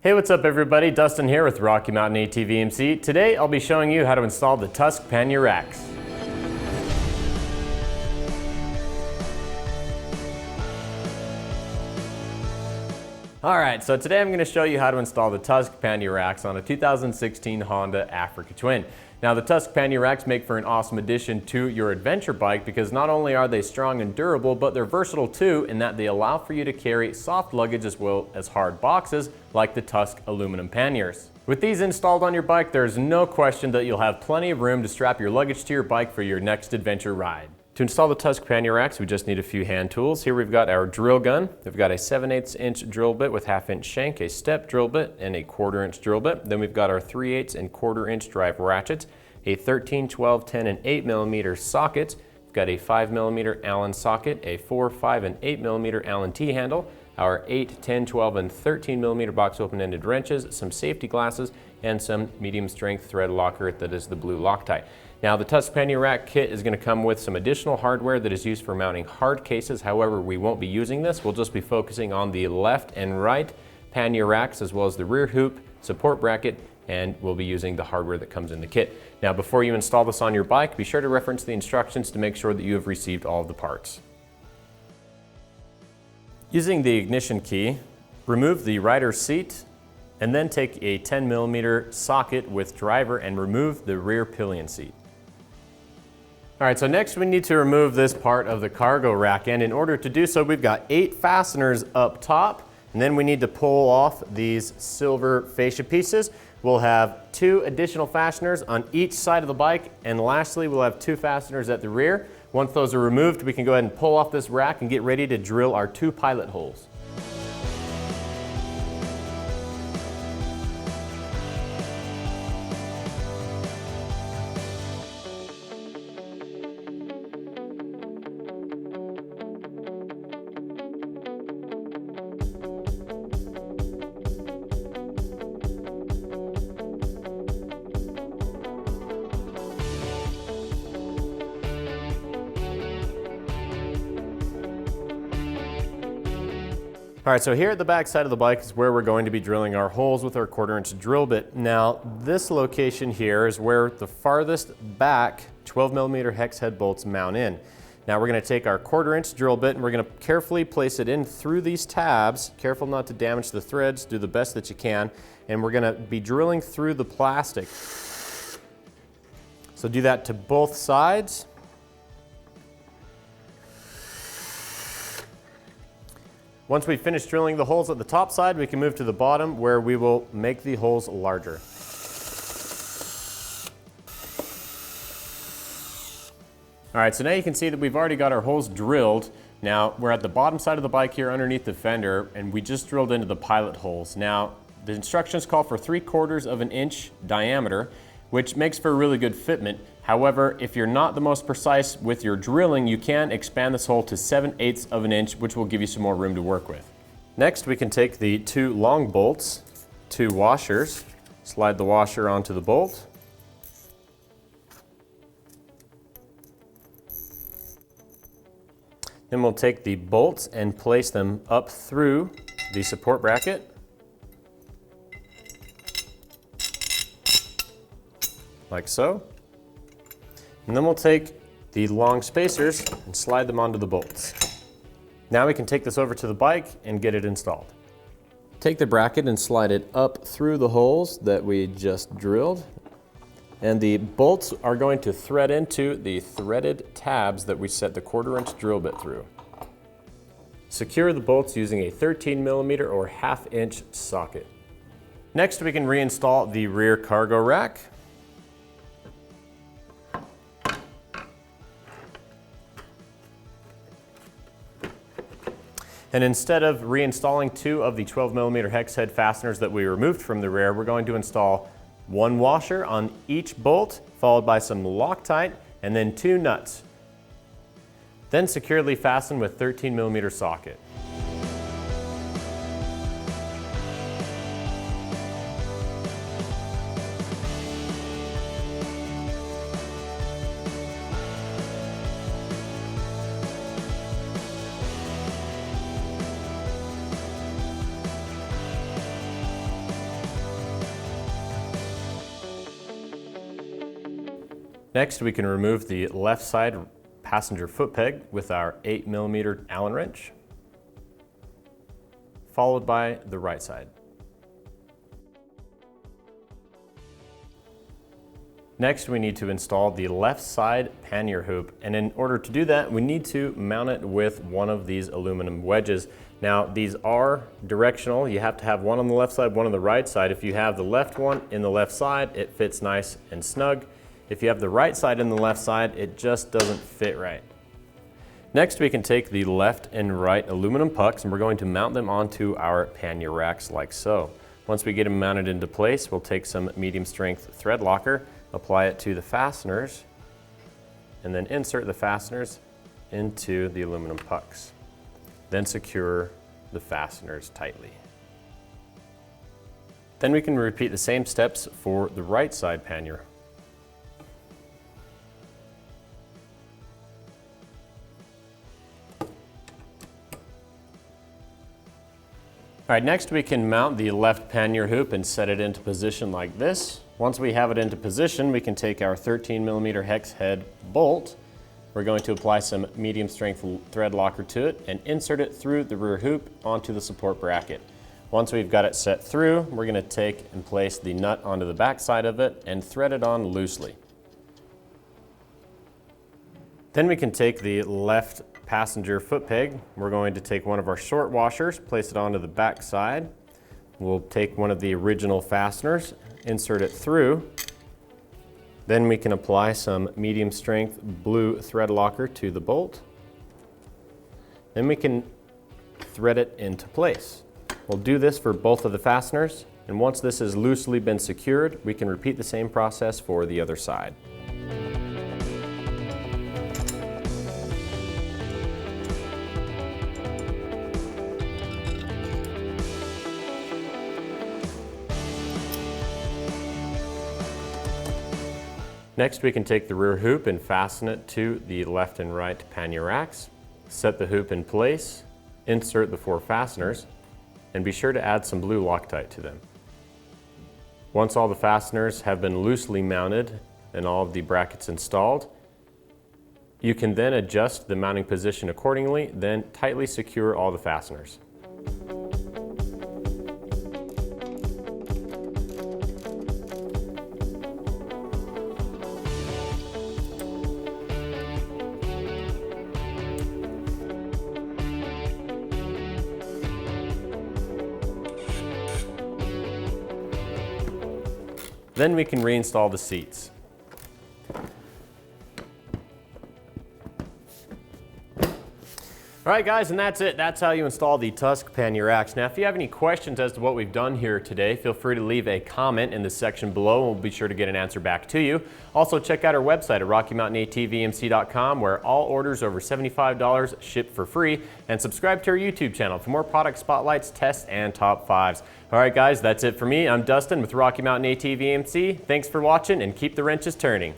Hey, what's up everybody? Dustin here with Rocky Mountain ATVMC. Today I'll be showing you how to install the Tusk Pannier Racks. Alright, so today I'm going to show you how to install the Tusk Pannier Racks on a 2016 Honda Africa Twin. Now the Tusk Pannier Racks make for an awesome addition to your adventure bike because not only are they strong and durable, but they're versatile too in that they allow for you to carry soft luggage as well as hard boxes like the Tusk aluminum panniers. With these installed on your bike, there's no question that you'll have plenty of room to strap your luggage to your bike for your next adventure ride. To install the Tusk Pannier Racks, we just need a few hand tools. Here we've got our drill gun. We've got a 7/8 inch drill bit with 1/2 inch shank, a step drill bit, and a 1/4 inch drill bit. Then we've got our 3/8 and 1/4 inch drive ratchets, a 13, 12, 10, and 8mm socket. We've got a 5mm Allen socket, a 4, 5, and 8mm Allen T-handle, our 8, 10, 12, and 13mm box open-ended wrenches, some safety glasses, and some medium strength thread locker that is the blue Loctite. Now the Tusk Pannier Rack kit is going to come with some additional hardware that is used for mounting hard cases. However, we won't be using this. We'll just be focusing on the left and right pannier racks as well as the rear hoop, support bracket, and we'll be using the hardware that comes in the kit. Now before you install this on your bike, be sure to reference the instructions to make sure that you have received all of the parts. Using the ignition key, remove the rider's seat and then take a 10mm socket with driver and remove the rear pillion seat. Alright, so next we need to remove this part of the cargo rack, and in order to do so we've got 8 fasteners up top, and then we need to pull off these silver fascia pieces. We'll have 2 additional fasteners on each side of the bike, and lastly we'll have 2 fasteners at the rear. Once those are removed, we can go ahead and pull off this rack and get ready to drill our 2 pilot holes. Alright, so here at the back side of the bike is where we're going to be drilling our holes with our 1/4 inch drill bit. Now this location here is where the farthest back 12mm hex head bolts mount in. Now we're going to take our 1/4 inch drill bit and we're going to carefully place it in through these tabs. Careful not to damage the threads, do the best that you can, and we're going to be drilling through the plastic. So do that to both sides. Once we finish drilling the holes at the top side, we can move to the bottom where we will make the holes larger. Alright, so now you can see that we've already got our holes drilled. Now we're at the bottom side of the bike here underneath the fender, and we just drilled into the pilot holes. Now the instructions call for 3/4 of an inch diameter, which makes for a really good fitment. However, if you're not the most precise with your drilling, you can expand this hole to 7/8 of an inch, which will give you some more room to work with. Next, we can take the 2 long bolts, 2 washers, slide the washer onto the bolt. Then we'll take the bolts and place them up through the support bracket. Like so. And then we'll take the long spacers and slide them onto the bolts. Now we can take this over to the bike and get it installed. Take the bracket and slide it up through the holes that we just drilled. And the bolts are going to thread into the threaded tabs that we set the 1/4 inch drill bit through. Secure the bolts using a 13mm or 1/2 inch socket. Next we can reinstall the rear cargo rack. And instead of reinstalling 2 of the 12mm hex head fasteners that we removed from the rear, we're going to install 1 washer on each bolt, followed by some Loctite, and then 2 nuts. Then securely fasten with 13mm socket. Next, we can remove the left side passenger foot peg with our 8mm Allen wrench, followed by the right side. Next, we need to install the left side pannier hoop, and in order to do that, we need to mount it with one of these aluminum wedges. Now, these are directional. You have to have one on the left side, one on the right side. If you have the left one in the left side, it fits nice and snug. If you have the right side in the left side, it just doesn't fit right. Next, we can take the left and right aluminum pucks, and we're going to mount them onto our pannier racks like so. Once we get them mounted into place, we'll take some medium strength thread locker, apply it to the fasteners, and then insert the fasteners into the aluminum pucks. Then secure the fasteners tightly. Then we can repeat the same steps for the right side pannier. All right, next we can mount the left pannier hoop and set it into position like this. Once we have it into position, we can take our 13mm hex head bolt. We're going to apply some medium strength thread locker to it and insert it through the rear hoop onto the support bracket. Once we've got it set through, we're going to take and place the nut onto the back side of it and thread it on loosely. Then we can take the left passenger foot peg. We're going to take one of our short washers, place it onto the back side. We'll take one of the original fasteners, insert it through. Then we can apply some medium strength blue thread locker to the bolt. Then we can thread it into place. We'll do this for both of the fasteners, and once this has loosely been secured, we can repeat the same process for the other side. Next, we can take the rear hoop and fasten it to the left and right pannier racks. Set the hoop in place, insert the 4 fasteners, and be sure to add some blue Loctite to them. Once all the fasteners have been loosely mounted and all of the brackets installed, you can then adjust the mounting position accordingly, then tightly secure all the fasteners. Then we can reinstall the seats. All right, guys, and that's it. That's how you install the Tusk Pannier Racks. Now, if you have any questions as to what we've done here today, feel free to leave a comment in the section below, and we'll be sure to get an answer back to you. Also, check out our website at RockyMountainATVMC.com, where all orders over $75 ship for free, and subscribe to our YouTube channel for more product spotlights, tests, and top 5s. All right, guys, that's it for me. I'm Dustin with Rocky Mountain ATVMC. Thanks for watching, and keep the wrenches turning.